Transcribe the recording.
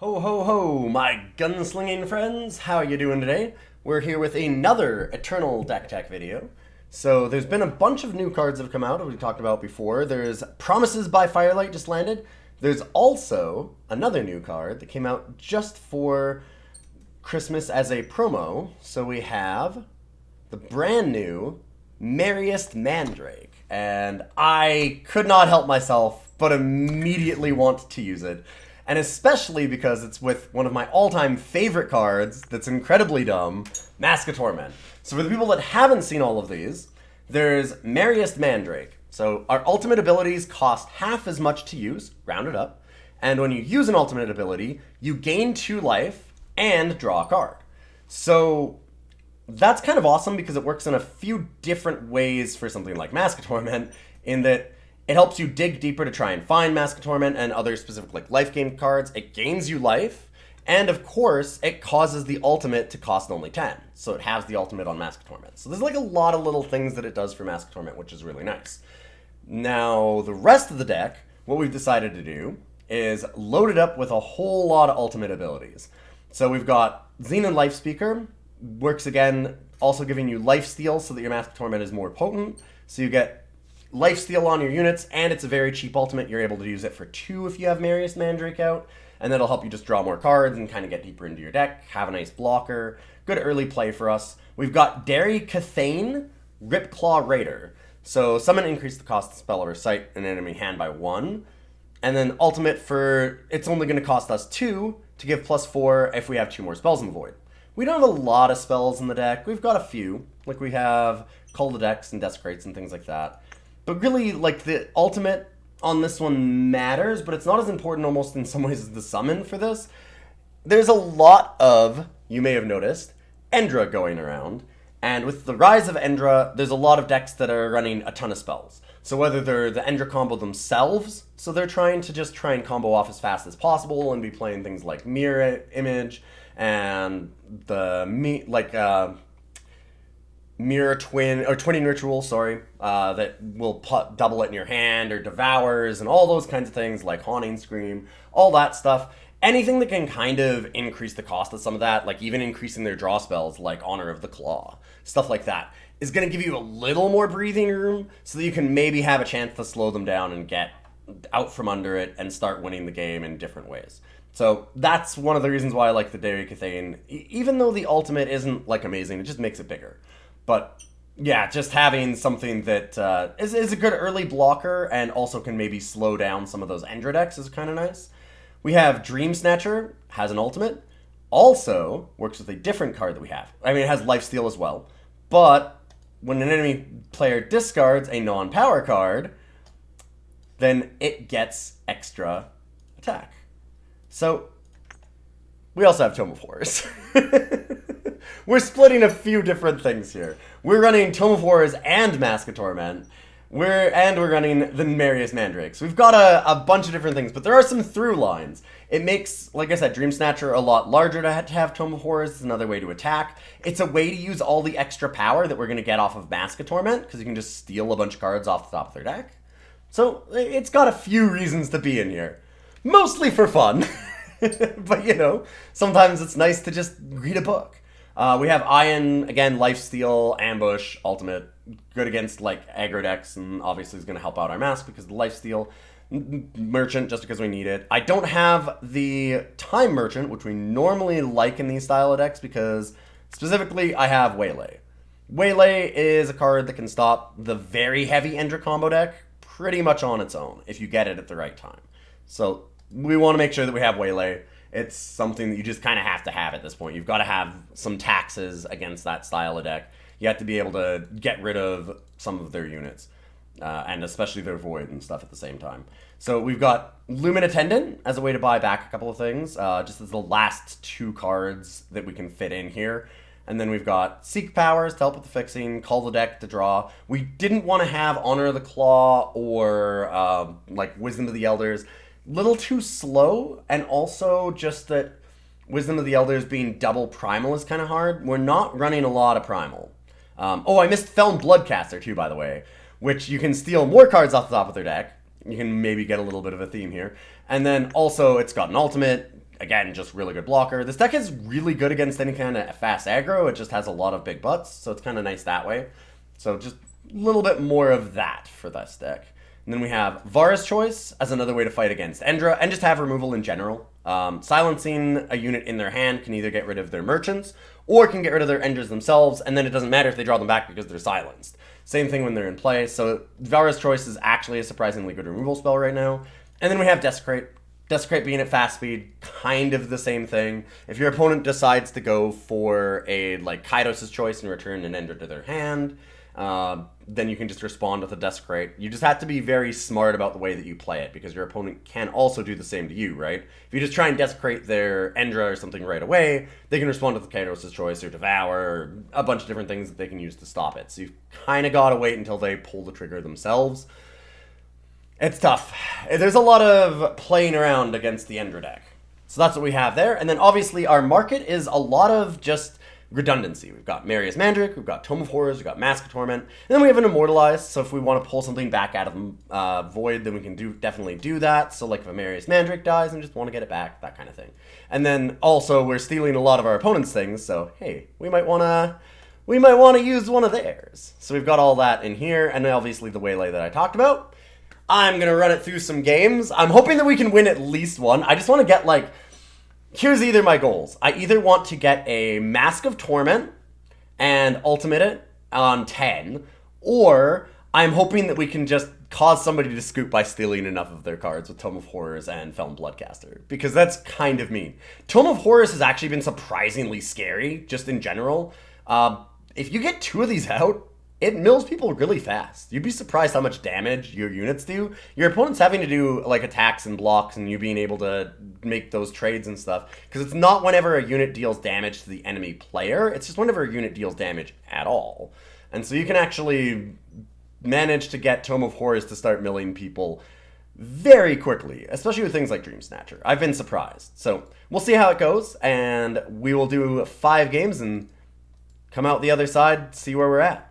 Ho ho ho, my gunslinging friends! How are you doing today? We're here with another Eternal Deck Tech video. So there's been a bunch of new cards that have come out that we talked about before. There's Promises by Firelight just landed. There's also another new card that came out just for Christmas as a promo. So we have the brand new Merriest Mandrake. And I could not help myself but immediately want to use it. And especially because it's with one of my all-time favorite cards that's incredibly dumb, Mask of Torment. So for the people that haven't seen all of these, there's Merriest Mandrake. So our ultimate abilities cost half as much to use, rounded up. And when you use an ultimate ability, you gain 2 life and draw a card. So that's kind of awesome because it works in a few different ways for something like Mask of Torment, in that it helps you dig deeper to try and find Mask of Torment and other specific like life gain cards. It gains you life, and of course, it causes the ultimate to cost only 10. So it has the ultimate on Mask of Torment. So there's like a lot of little things that it does for Mask of Torment, which is really nice. Now, the rest of the deck, what we've decided to do is load it up with a whole lot of ultimate abilities. So we've got Xenan Lifespeaker, works again, also giving you lifesteal so that your Mask of Torment is more potent. So you get lifesteal on your units, and it's a very cheap ultimate. You're able to use it for 2 if you have Merriest Mandrake out, and that'll help you just draw more cards and kind of get deeper into your deck, have a nice blocker. Good early play for us. We've got Derry, Cathain, Ripclaw, Raider. So summon, increase the cost of spell or sight in enemy hand by 1. And then ultimate for, it's only going to cost us 2 to give +4 if we have 2 more spells in the void. We don't have a lot of spells in the deck. We've got a few. Like we have Cull the decks and Desecrates and things like that. But really, like, the ultimate on this one matters, but it's not as important almost in some ways as the summon for this. There's a lot of, you may have noticed, Endra going around. And with the rise of Endra, there's a lot of decks that are running a ton of spells. So whether they're the Endra combo themselves, so they're trying to just try and combo off as fast as possible and be playing things like Mirror Image and the Mirror Twin, or Twinning Ritual, sorry, that will double it in your hand, or Devours, and all those kinds of things, like Haunting Scream, all that stuff. Anything that can kind of increase the cost of some of that, like even increasing their draw spells, like Honor of the Claw, stuff like that, is going to give you a little more breathing room, so that you can maybe have a chance to slow them down and get out from under it and start winning the game in different ways. So that's one of the reasons why I like the Derry Cathain. Even though the ultimate isn't like amazing, it just makes it bigger. But yeah, just having something that is a good early blocker and also can maybe slow down some of those Endra decks is kind of nice. We have Dreamsnatcher, has an ultimate, also works with a different card that we have. I mean, it has lifesteal as well. But when an enemy player discards a non-power card, then it gets extra attack. So we also have Tome of Horrors. We're splitting a few different things here. We're running Tome of Horrors and Mask of Torment. We're running the Merriest Mandrake. So we've got a bunch of different things, but there are some through lines. It makes, like I said, Dreamsnatcher a lot larger to have Tome of Horrors. It's another way to attack. It's a way to use all the extra power that we're going to get off of Mask of Torment, because you can just steal a bunch of cards off the top of their deck. So it's got a few reasons to be in here. Mostly for fun. But, you know, sometimes it's nice to just read a book. We have Ayan, again, Lifesteal, Ambush, Ultimate, good against, like, aggro decks, and obviously is going to help out our Mask because of the Lifesteal. Merchant, just because we need it. I don't have the Time Merchant, which we normally like in these style of decks, because specifically I have Waylay. Waylay is a card that can stop the very heavy Endra combo deck pretty much on its own, if you get it at the right time. So we want to make sure that we have Waylay. It's something that you just kind of have to have at this point. You've got to have some taxes against that style of deck. You have to be able to get rid of some of their units, and especially their void and stuff at the same time. So we've got Lumen Attendant as a way to buy back a couple of things, just as the last 2 cards that we can fit in here. And then we've got Seek Powers to help with the fixing, Call the deck to draw. We didn't want to have Honor of the Claw or like Wisdom of the Elders. Little too slow, and also just that Wisdom of the Elders being double Primal is kind of hard. We're not running a lot of Primal. Oh, I missed Feln Bloodcaster too, by the way, which you can steal more cards off the top of their deck. You can maybe get a little bit of a theme here. And then also it's got an ultimate, again, just really good blocker. This deck is really good against any kind of fast aggro. It just has a lot of big butts, so it's kind of nice that way. So just a little bit more of that for this deck. And then we have Vara's Choice as another way to fight against Endra, and just have removal in general. Silencing a unit in their hand can either get rid of their merchants, or can get rid of their Endras themselves, and then it doesn't matter if they draw them back because they're silenced. Same thing when they're in play, so Vara's Choice is actually a surprisingly good removal spell right now. And then we have Desecrate. Desecrate being at fast speed, kind of the same thing. If your opponent decides to go for a, like, Kaidos' Choice and return an Endra to their hand, then you can just respond with a Desecrate. You just have to be very smart about the way that you play it, because your opponent can also do the same to you, right? If you just try and Desecrate their Endra or something right away, they can respond with the Kaidos' Choice or Devour or a bunch of different things that they can use to stop it. So you've kind of got to wait until they pull the trigger themselves. It's tough. There's a lot of playing around against the Endra deck. So that's what we have there. And then obviously our market is a lot of just redundancy. We've got Merriest Mandrake, we've got Tome of Horrors, we've got Mask of Torment, and then we have an Immortalize, so if we want to pull something back out of Void, then we can definitely do that. So like if a Merriest Mandrake dies and just want to get it back, that kind of thing. And then also we're stealing a lot of our opponent's things, so hey, we might want to use one of theirs. So we've got all that in here, and then obviously the Waylay that I talked about. I'm going to run it through some games. I'm hoping that we can win at least one. I just want to get, like, here's either my goals. I either want to get a Mask of Torment and ultimate it on 10, or I'm hoping that we can just cause somebody to scoop by stealing enough of their cards with Tome of Horrors and Feln Bloodcaster, because that's kind of mean. Tome of Horrors has actually been surprisingly scary, just in general. If you get 2 of these out, it mills people really fast. You'd be surprised how much damage your units do. Your opponent's having to do, like, attacks and blocks, and you being able to make those trades and stuff. Because it's not whenever a unit deals damage to the enemy player. It's just whenever a unit deals damage at all. And so you can actually manage to get Tome of Horrors to start milling people very quickly, especially with things like Dreamsnatcher. I've been surprised. So we'll see how it goes, and we will do 5 games and come out the other side, see where we're at.